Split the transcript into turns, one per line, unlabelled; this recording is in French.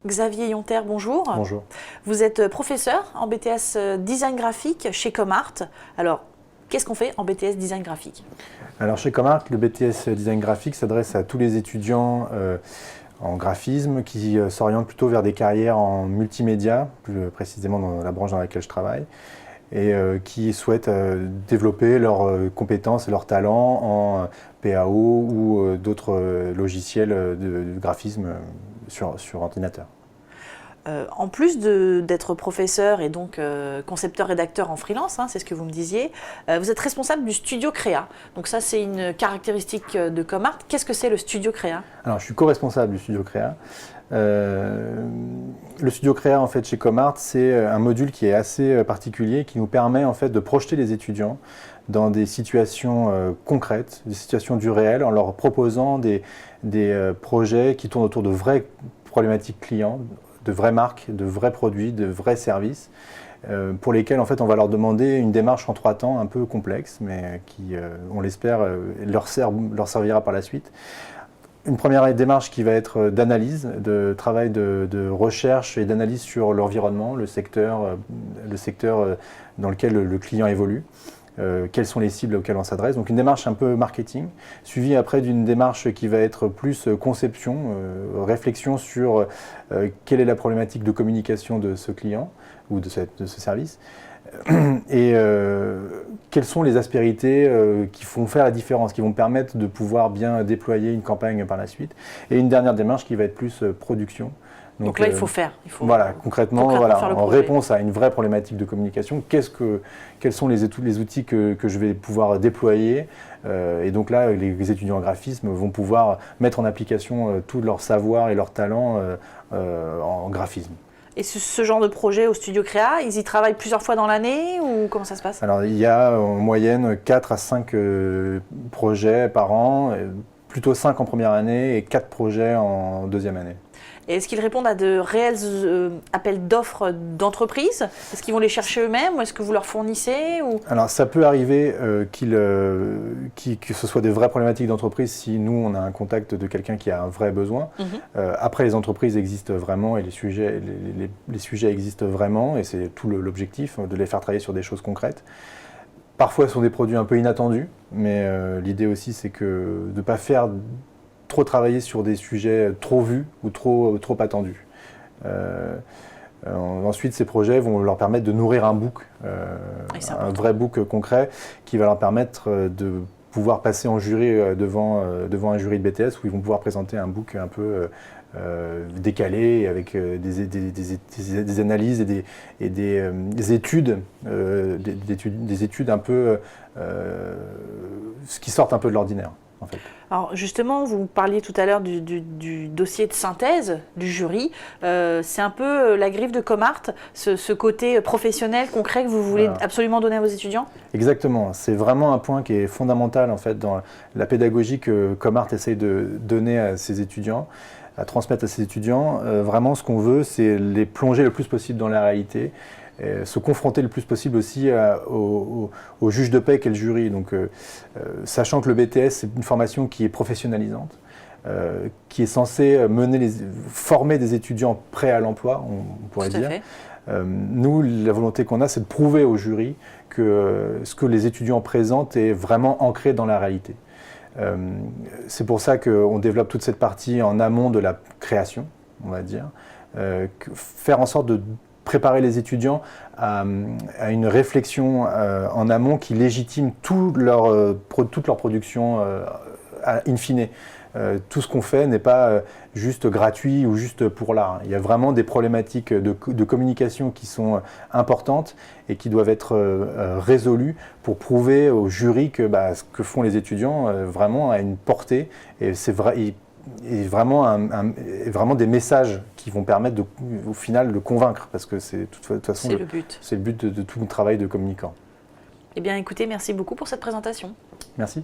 Xavier Yonter, bonjour.
Bonjour.
Vous êtes professeur en BTS Design Graphique chez Comart. Alors, qu'est-ce qu'on fait en BTS Design Graphique?
Alors chez Comart, le BTS Design Graphique s'adresse à tous les étudiants en graphisme qui s'orientent plutôt vers des carrières en multimédia, plus précisément dans la branche dans laquelle je travaille, et qui souhaitent développer leurs compétences et leurs talents en PAO ou d'autres logiciels de graphisme sur ordinateur.
En plus d'être professeur et donc concepteur-rédacteur en freelance, c'est ce que vous me disiez, vous êtes responsable du studio Créa. Donc ça, c'est une caractéristique de Comart. Qu'est-ce que c'est le studio Créa?
Alors, je suis co-responsable du studio Créa. Le studio Créa, en fait, chez Comart, c'est un module qui est assez particulier, qui nous permet en fait de projeter les étudiants dans des situations concrètes, des situations du réel, en leur proposant des projets qui tournent autour de vraies problématiques clients, de vraies marques, de vrais produits, de vrais services, pour lesquels en fait on va leur demander une démarche en 3 temps un peu complexe, mais qui, on l'espère, leur servira par la suite. Une première démarche qui va être d'analyse, de travail de recherche et d'analyse sur l'environnement, le secteur dans lequel le client évolue. Quelles sont les cibles auxquelles on s'adresse. Donc une démarche un peu marketing, suivie après d'une démarche qui va être plus conception, réflexion sur quelle est la problématique de communication de ce client ou de ce service, et quelles sont les aspérités qui vont faire la différence, qui vont permettre de pouvoir bien déployer une campagne par la suite. Et une dernière démarche qui va être plus production.
Donc là, il faut faire.
Voilà, concrètement
faire
en réponse à une vraie problématique de communication, quels sont les outils que je vais pouvoir déployer. Et donc là, les étudiants en graphisme vont pouvoir mettre en application tout leur savoir et leur talent en graphisme.
Et ce genre de projet au studio Créa, ils y travaillent plusieurs fois dans l'année ou comment ça se passe?
Alors, il y a en moyenne 4 à 5 projets par an, plutôt 5 en première année et 4 projets en deuxième année.
Et est-ce qu'ils répondent à de réels appels d'offres d'entreprises? Est-ce qu'ils vont les chercher eux-mêmes ou est-ce que vous leur fournissez
Alors ça peut arriver que ce soit des vraies problématiques d'entreprise si nous on a un contact de quelqu'un qui a un vrai besoin. Après les entreprises existent vraiment et les sujets existent vraiment et c'est tout l'objectif de les faire travailler sur des choses concrètes. Parfois ce sont des produits un peu inattendus, mais l'idée aussi c'est de ne pas faire trop travailler sur des sujets trop vus ou trop attendus. Ensuite, ces projets vont leur permettre de nourrir un book, un vrai book concret qui va leur permettre de pouvoir passer en jury devant un jury de BTS où ils vont pouvoir présenter un book un peu décalé avec des analyses et des études un peu qui sortent un peu de l'ordinaire. En fait.
Alors justement, vous parliez tout à l'heure du dossier de synthèse du jury. C'est un peu la griffe de Comart, ce côté professionnel, concret que vous voulez absolument donner à vos étudiants? Exactement.
C'est vraiment un point qui est fondamental en fait, dans la pédagogie que Comart essaye de donner à ses étudiants, à transmettre à ses étudiants. Vraiment, ce qu'on veut, c'est les plonger le plus possible dans la réalité. Se confronter le plus possible aussi au juge de paix qu'est le jury. Donc, sachant que le BTS, c'est une formation qui est professionnalisante, qui est censée former des étudiants prêts à l'emploi, on pourrait dire. Nous, la volonté qu'on a, c'est de prouver au jury que ce que les étudiants présentent est vraiment ancré dans la réalité. C'est pour ça qu'on développe toute cette partie en amont de la création, on va dire. Faire en sorte de préparer les étudiants à une réflexion en amont qui légitime toute leur production in fine. Tout ce qu'on fait n'est pas juste gratuit ou juste pour l'art. Il y a vraiment des problématiques de communication qui sont importantes et qui doivent être résolues pour prouver au jury que ce que font les étudiants vraiment a une portée. Et c'est vrai. Et vraiment des messages qui vont permettre au final de convaincre, parce que c'est de toute façon c'est le but de tout le travail de communicant.
Eh bien écoutez, merci beaucoup pour cette présentation.
Merci.